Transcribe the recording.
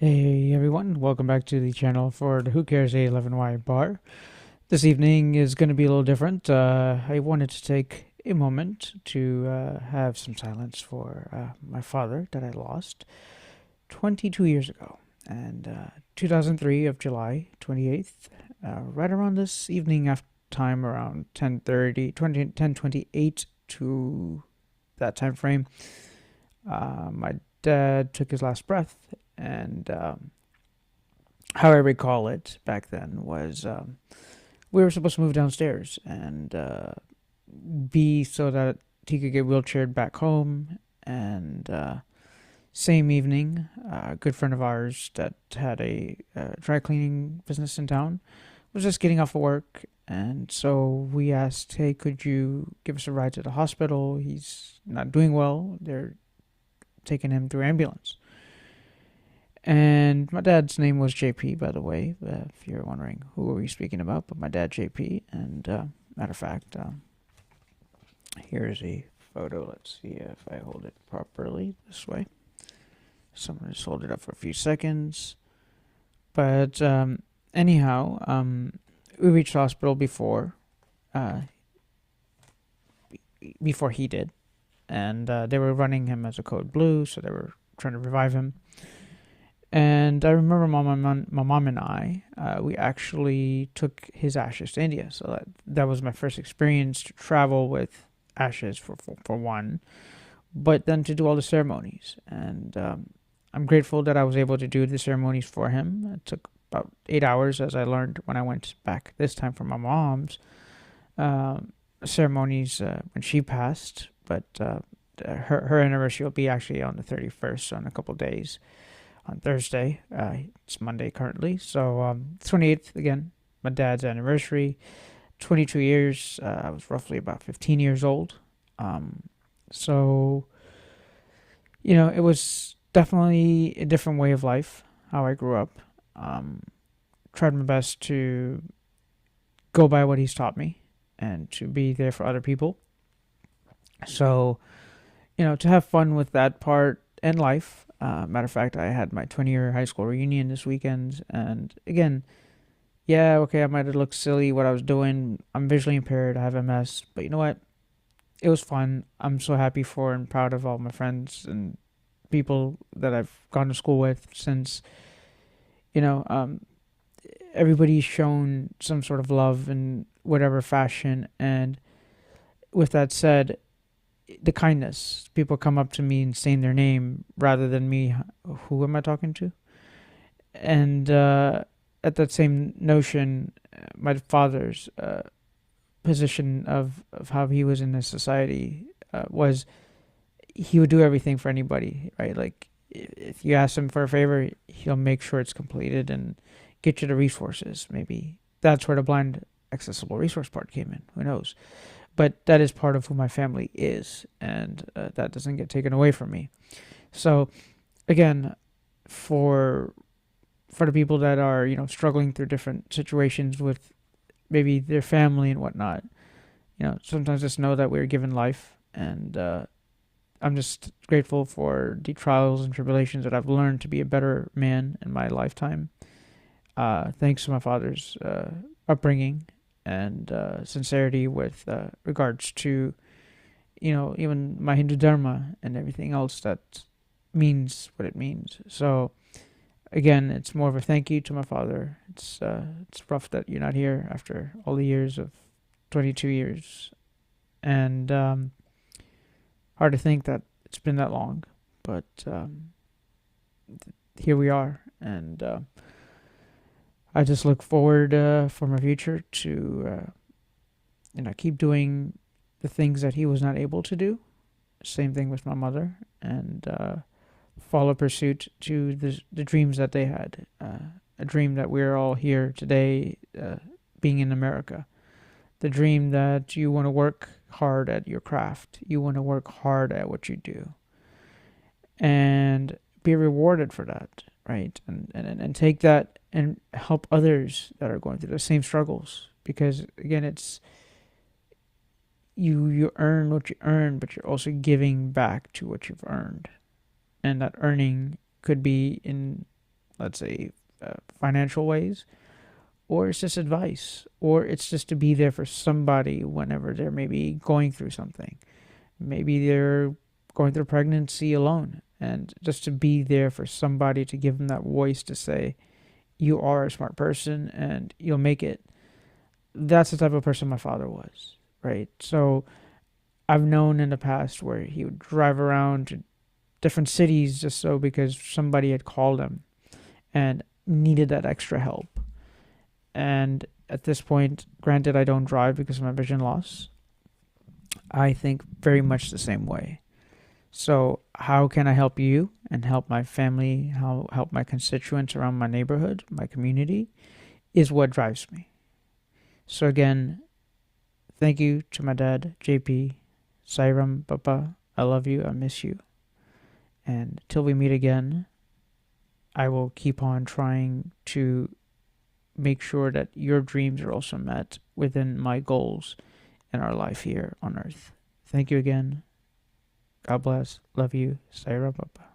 Hey everyone, welcome back to the channel for the Who Cares A11Y bar. This evening is going to be a little different. I wanted to take a moment to have some silence for my father that I lost 22 years ago. And 2003 of July 28th, right around this evening after time around 10:30, 10:28 to that time frame, my dad took his last breath and how I recall it back then was we were supposed to move downstairs and be so that he could get wheelchaired back home. And same evening, a good friend of ours that had a dry cleaning business in town was just getting off of work. And so we asked, hey, could you give us a ride to the hospital? He's not doing well. They're taking him through ambulance. And my dad's name was JP, by the way, if you're wondering who are we speaking about. But my dad, JP, and matter of fact, here's a photo. Let's see if I hold it properly this way. Someone just hold it up for a few seconds. But anyhow, we reached the hospital before he did, and they were running him as a code blue, so they were trying to revive him. And I remember my mom and I, we actually took his ashes to India. So that was my first experience to travel with ashes for one, but then to do all the ceremonies. And I'm grateful that I was able to do the ceremonies for him. It took about 8 hours, as I learned when I went back this time for my mom's ceremonies when she passed. But her anniversary will be actually on the 31st, so in a couple of days. On Thursday. It's Monday currently. So 28th, again, my dad's anniversary. 22 years. I was roughly about 15 years old. So, it was definitely a different way of life, how I grew up. Tried my best to go by what he's taught me and to be there for other people. So, to have fun with that part and life. Matter of fact, I had my 20-year high school reunion this weekend, and again, yeah, okay, I might have looked silly what I was doing. I'm visually impaired. I have MS, but you know what? It was fun. I'm so happy for and proud of all my friends and people that I've gone to school with since. You know, um, Everybody's shown some sort of love in whatever fashion, and with that said, the kindness. People come up to me and saying their name rather than me. Who am I talking to? And at that same notion, my father's position of how he was in this society was he would do everything for anybody, right? Like if you ask him for a favor, he'll make sure it's completed and get you the resources. Maybe that's where the blind accessible resource part came in. Who knows? But that is part of who my family is, and that doesn't get taken away from me. So, again, for the people that are struggling through different situations with maybe their family and whatnot, sometimes just know that we're given life, and I'm just grateful for the trials and tribulations that I've learned to be a better man in my lifetime. Thanks to my father's upbringing and sincerity with regards to even my Hindu dharma and everything else that means what it means. So again, it's more of a thank you to my father. It's rough that you're not here after all the years of 22 years, and hard to think that it's been that long, but here we are, and I just look forward for my future to keep doing the things that he was not able to do. Same thing with my mother, and follow pursuit to the dreams that they had. A dream that we're all here today, being in America. The dream that you want to work hard at your craft. You want to work hard at what you do, and be rewarded for that, right? And take that and help others that are going through the same struggles. Because again, it's you earn what you earn, but you're also giving back to what you've earned, and that earning could be in let's say, financial ways, or it's just advice, or it's just to be there for somebody whenever they're maybe going through something. Maybe they're going through pregnancy alone, and just to be there for somebody to give them that voice to say, you are a smart person and you'll make it. That's the type of person my father was, right? So I've known in the past where he would drive around to different cities just so because somebody had called him and needed that extra help. And at this point, granted, I don't drive because of my vision loss, I think very much the same way. So, how can I help you and help my family, how help my constituents around my neighborhood, my community, is what drives me. So, again, thank you to my dad, JP, Sairam, Papa. I love you. I miss you. And till we meet again, I will keep on trying to make sure that your dreams are also met within my goals in our life here on earth. Thank you again. God bless. Love you. Saira Papa.